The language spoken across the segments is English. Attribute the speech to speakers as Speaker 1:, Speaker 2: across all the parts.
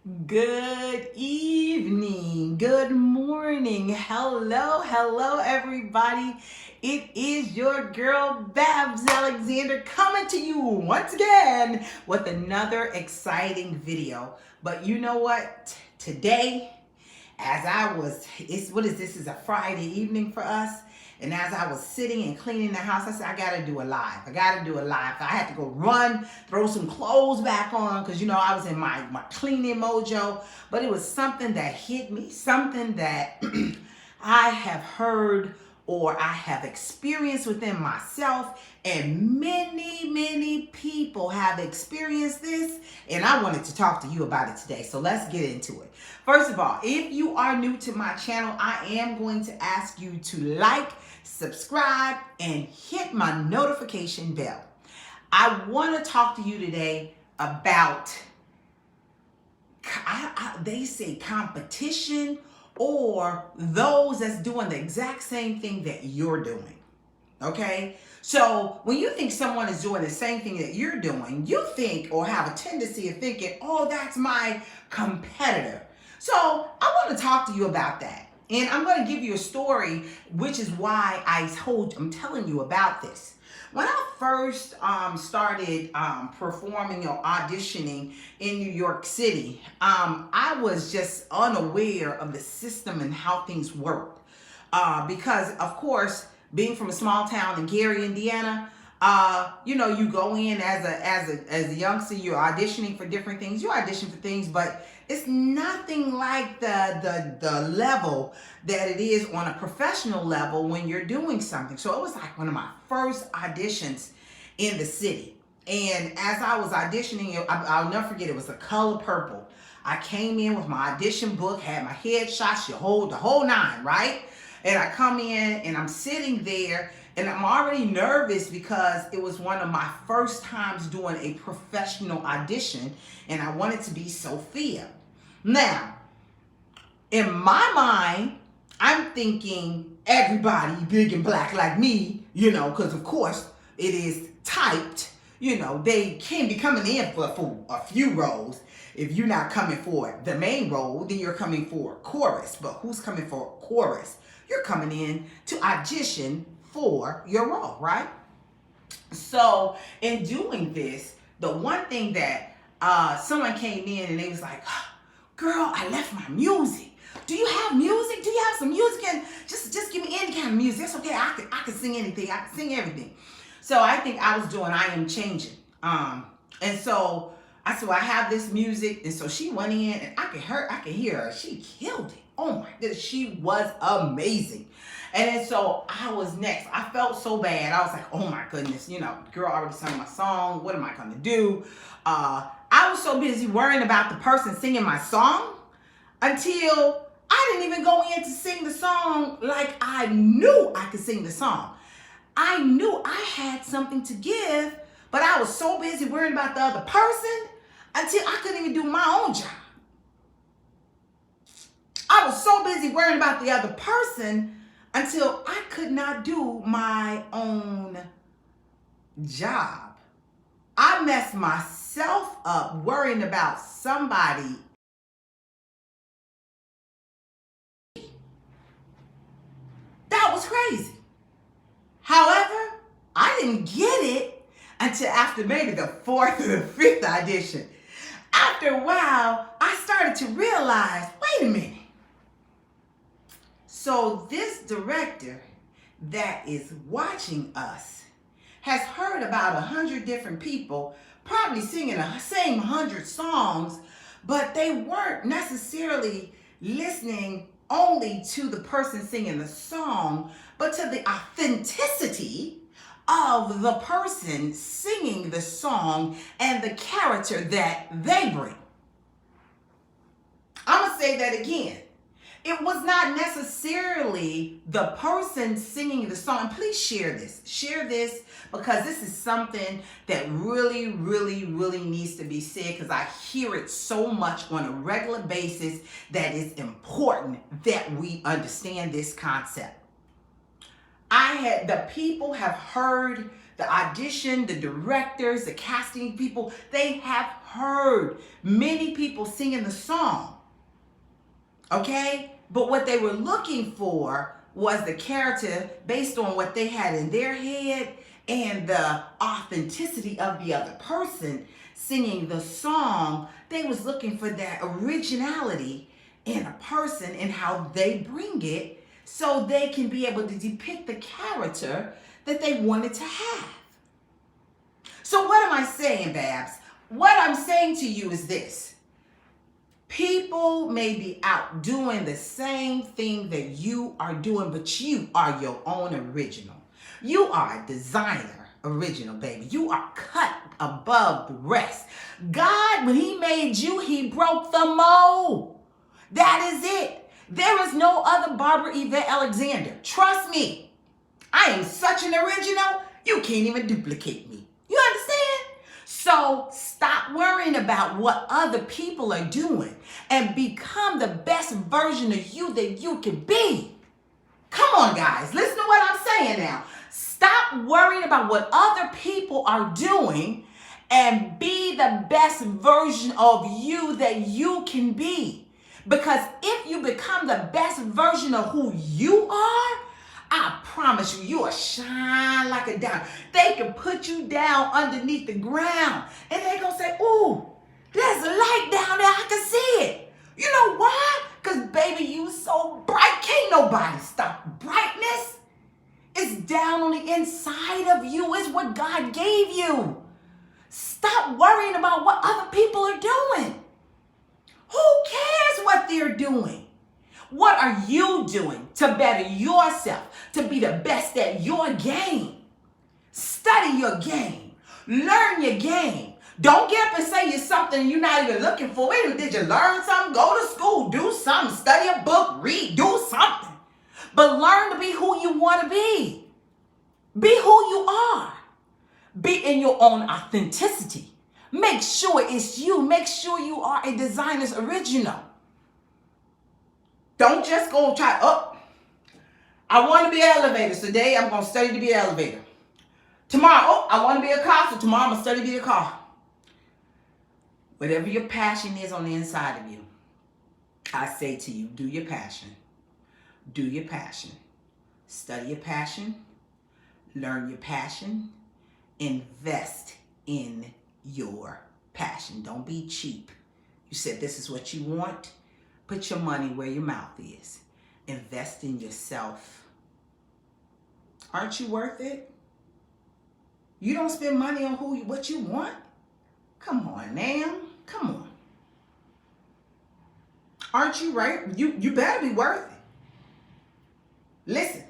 Speaker 1: Good evening, good morning, hello everybody. It is your girl Babs Alexander coming to you once again with another exciting video. But you know what? Today, this is a Friday evening for us. And as I was sitting and cleaning the house, I said, I gotta do a live. I had to go run, throw some clothes back on, because I was in my cleaning mojo. But it was something that hit me, something that I have heard or I have experienced within myself, and many people have experienced this, and I wanted to talk to you about it today. So let's get into it. First of all, if you are new to my channel, I am going to ask you to like, subscribe, and hit my notification bell. I want to talk to you today about, they say competition, or those that's doing the exact same thing that you're doing. Okay? So when you think someone is doing the same thing that you're doing, you think or have a tendency of thinking, oh, that's my competitor. So I want to talk to you about that. And I'm going to give you a story, which is why I'm telling you about this. When I first started performing or auditioning in New York City, I was just unaware of the system and how things work. Because, of course, being from a small town in Gary, Indiana, you go in as a youngster, you're auditioning for different things. You audition for things, but it's nothing like the level that it is on a professional level when you're doing something. So it was like one of my first auditions in the city. And as I was auditioning, I'll never forget, it was The Color Purple. I came in with my audition book, had my headshots, the whole nine, right? And I come in and I'm sitting there and I'm already nervous because it was one of my first times doing a professional audition, and I wanted to be Sophia. Now, in my mind, I'm thinking everybody big and black like me, because of course it is typed. They can be coming in for a few roles. If you're not coming for the main role, then you're coming for chorus. But who's coming for chorus? You're coming in to audition for your role, right? So in doing this, the one thing that someone came in and they was like, girl, I left my music. Do you have music? Do you have some music? And just give me any kind of music. That's okay. I can sing anything. I can sing everything. So I think I was doing I Am Changing. And so I said, well, I have this music. And so she went in and I could hear her. She killed it. Oh my goodness, she was amazing. And then so I was next. I felt so bad. I was like, oh my goodness, girl already sang my song. What am I gonna do? I was so busy worrying about the person singing my song until I didn't even go in to sing the song like I knew I could sing the song. I knew I had something to give, but I was so busy worrying about the other person until I couldn't even do my own job. I was so busy worrying about the other person until I could not do my own job. I messed myself up worrying about somebody. That was crazy. However, I didn't get it until after maybe the fourth or the fifth audition. After a while, I started to realize, wait a minute. So this director that is watching us has heard about 100 different people probably singing the same 100 songs, but they weren't necessarily listening only to the person singing the song, but to the authenticity of the person singing the song and the character that they bring. I'm going to say that again. It was not necessarily the person singing the song. Please share this. Share this, because this is something that really needs to be said, because I hear it so much on a regular basis that it's important that we understand this concept. The people have heard the audition, the directors, the casting people, they have heard many people singing the song. Okay? But what they were looking for was the character based on what they had in their head and the authenticity of the other person singing the song. They was looking for that originality in a person and how they bring it so they can be able to depict the character that they wanted to have. So what am I saying, Babs? What I'm saying to you is this. People may be out doing the same thing that you are doing, but you are your own original. You are a designer original, baby. You are cut above the rest. God, when he made you, he broke the mold. That is it. There is no other Barbara Yvette Alexander. Trust me. I am such an original, you can't even duplicate me. You understand? So stop worrying about what other people are doing and become the best version of you that you can be. Come on, guys. Listen to what I'm saying now. Stop worrying about what other people are doing and be the best version of you that you can be. Because if you become the best version of who you are, I promise you, you will shine like a diamond. They can put you down underneath the ground and they're going to say, ooh, there's a light down there. I can see it. You know why? Because, baby, you so bright. Can't nobody stop brightness. It's down on the inside of you. It's what God gave you. Stop worrying about what other people are doing. Who cares what they're doing? What are you doing to better yourself, to be the best at your game? Study your game. Learn your game. Don't get up and say you're something you're not even looking for. Wait a minute, did you learn something? Go to school, do something, study a book, read, do something. But learn to be who you want to be. Be who you are. Be in your own authenticity. Make sure it's you. Make sure you are a designer's original. Don't just go try, I want to be an elevator. So today I'm going to study to be an elevator. Tomorrow, I want to be a car. So tomorrow I'm going to study to be a car. Whatever your passion is on the inside of you, I say to you, do your passion. Do your passion. Study your passion. Learn your passion. Invest in your passion. Don't be cheap. You said this is what you want. Put your money where your mouth is. Invest in yourself. Aren't you worth it? You don't spend money on what you want? Come on, ma'am. Come on. Aren't you right? You better be worth it. Listen.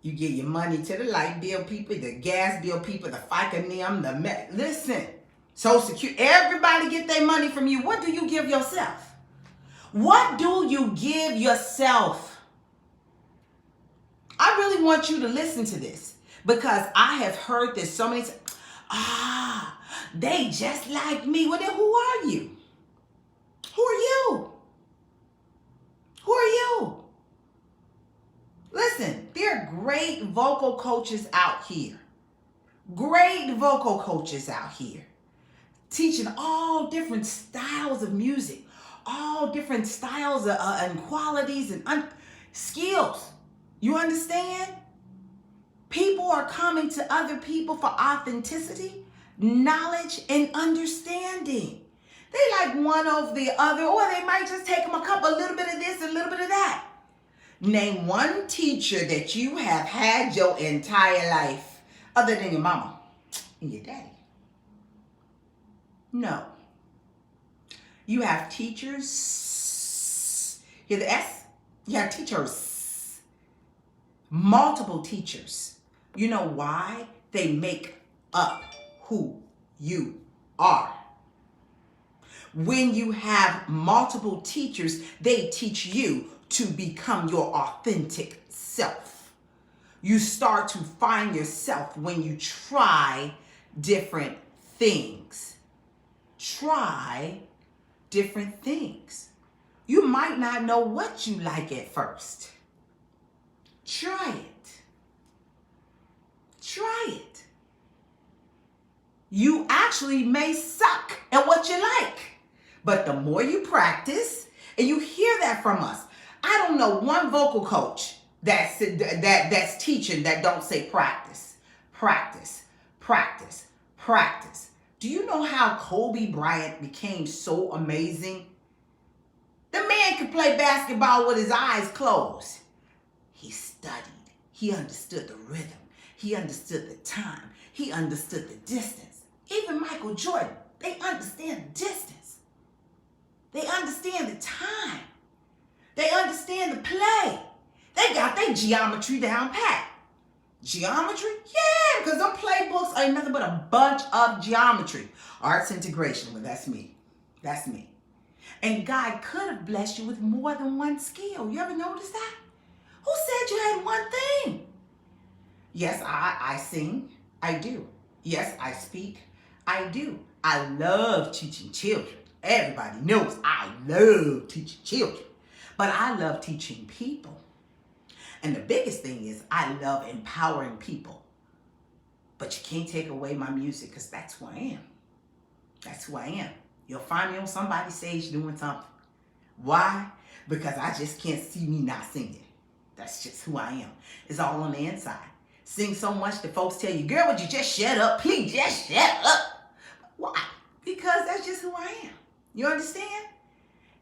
Speaker 1: You give your money to the light bill people, the gas bill people, the FICA, listen. Social Security. Everybody get their money from you. What do you give yourself? What do you give yourself? I really want you to listen to this because I have heard this so many times. They just like me. Well, then who are you? Who are you? Who are you? Listen, there are great vocal coaches out here. Great vocal coaches out here. Teaching all different styles of music. All different styles and qualities and skills. You understand? People are coming to other people for authenticity, knowledge, and understanding. They like one over the other, or they might just take them a little bit of this and a little bit of that. Name one teacher that you have had your entire life other than your mama and your daddy. No. You have teachers. Hear the S? You have teachers. Multiple teachers. You know why? They make up who you are. When you have multiple teachers, they teach you to become your authentic self. You start to find yourself when you try different things. Try different things. You might not know what you like at first. Try it. Try it. you actually may suck at what you like. But the more you practice, and you hear that from us. I don't know one vocal coach that's teaching that don't say practice, practice, practice, practice. Do you know how Kobe Bryant became so amazing? The man could play basketball with his eyes closed. He studied. He understood the rhythm. He understood the time. He understood the distance. Even Michael Jordan, they understand the distance. They understand the time. They understand the play. They got their geometry down pat. Geometry? Yeah, because them playbooks ain't nothing but a bunch of geometry. Arts integration, well, that's me. That's me. And God could have blessed you with more than one skill. You ever notice that? Who said you had one thing? Yes, I sing. I do. Yes, I speak. I do. I love teaching children. Everybody knows I love teaching children. But I love teaching people. And the biggest thing is I love empowering people. But you can't take away my music because that's who I am. That's who I am. You'll find me on somebody's stage doing something. Why? Because I just can't see me not singing. That's just who I am. It's all on the inside. Sing so much that folks tell you, girl, would you just shut up? Please just shut up. Why? Because that's just who I am. You understand?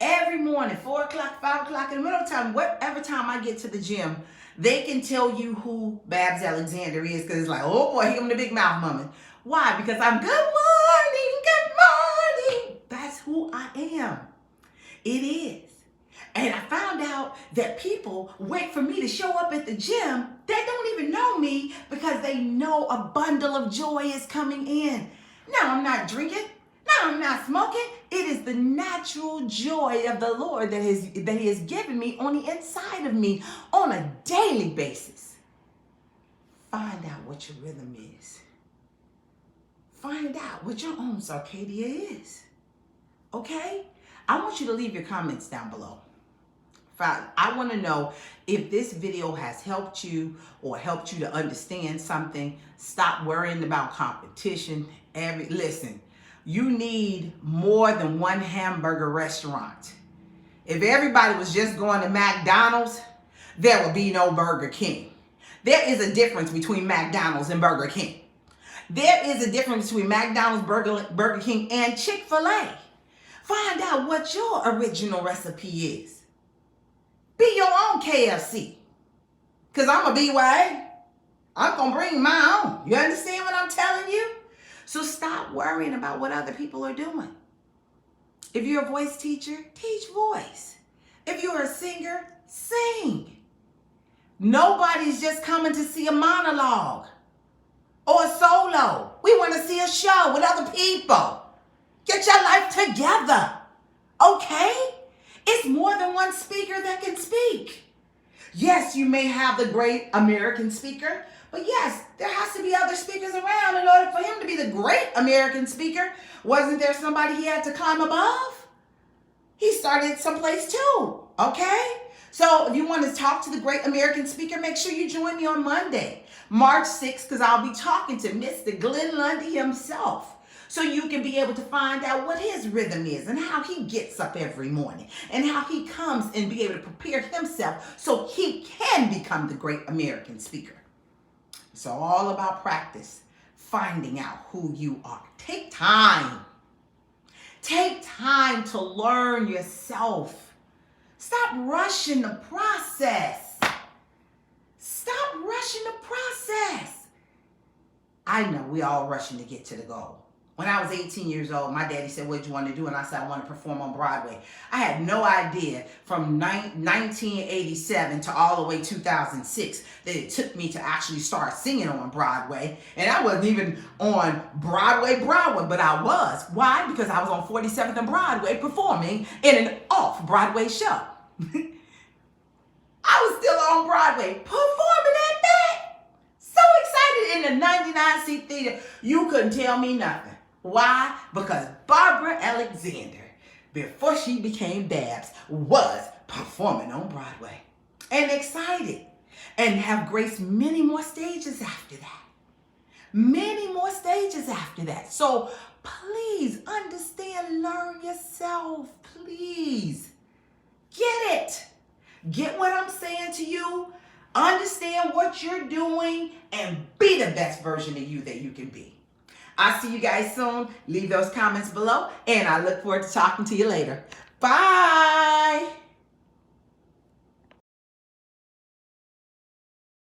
Speaker 1: Every morning, 4 o'clock, 5 o'clock, in the middle of the time, whatever time I get to the gym, they can tell you who Babs Alexander is because it's like, oh boy, here come the big mouth woman. Why? Because I'm good morning. That's who I am. It is. And I found out that people wait for me to show up at the gym. They don't even know me because they know a bundle of joy is coming in. Now I'm not drinking. Now I'm not smoking. It is the natural joy of the Lord that He has given me on the inside of me on a daily basis. Find out what your rhythm is. Find out what your own Circadia is. Okay? I want you to leave your comments down below. I want to know if this video has helped you or helped you to understand something. Stop worrying about competition. Listen, you need more than one hamburger restaurant. If everybody was just going to McDonald's, there would be no Burger King. There is a difference between McDonald's and Burger King. There is a difference between McDonald's, Burger King, and Chick-fil-A. Find out what your original recipe is. Be your own KFC. Because I'm a BYA. I'm going to bring my own. You understand what I'm telling you? So stop worrying about what other people are doing. If you're a voice teacher, teach voice. If you're a singer, sing. Nobody's just coming to see a monologue or a solo. We want to see a show with other people. Get your life together. Okay? It's more than one speaker that can speak. Yes, you may have the great American speaker, but yes, there has to be other speakers around in order for him to be the great American speaker. Wasn't there somebody he had to climb above? He started someplace too, okay? So if you want to talk to the great American speaker, make sure you join me on Monday, March 6th, because I'll be talking to Mr. Glenn Lundy himself. So you can be able to find out what his rhythm is and how he gets up every morning and how he comes and be able to prepare himself so he can become the great American speaker. It's all about practice, finding out who you are. Take time. Take time to learn yourself. Stop rushing the process. Stop rushing the process. I know we all rushing to get to the goal. When I was 18 years old, my daddy said, what did you want to do? And I said, I want to perform on Broadway. I had no idea from 1987 to all the way 2006 that it took me to actually start singing on Broadway. And I wasn't even on Broadway, but I was. Why? Because I was on 47th and Broadway performing in an off-Broadway show. I was still on Broadway performing at that. So excited in the 99-seat theater, you couldn't tell me nothing. Why? Because Barbara Alexander, before she became Babs, was performing on Broadway. And excited. And have graced many more stages after that. many more stages after that. So please understand, learn yourself. Please get it. Get what I'm saying to you. Understand what you're doing and be the best version of you that you can be. I'll see you guys soon. Leave those comments below, and I look forward to talking to you later. Bye.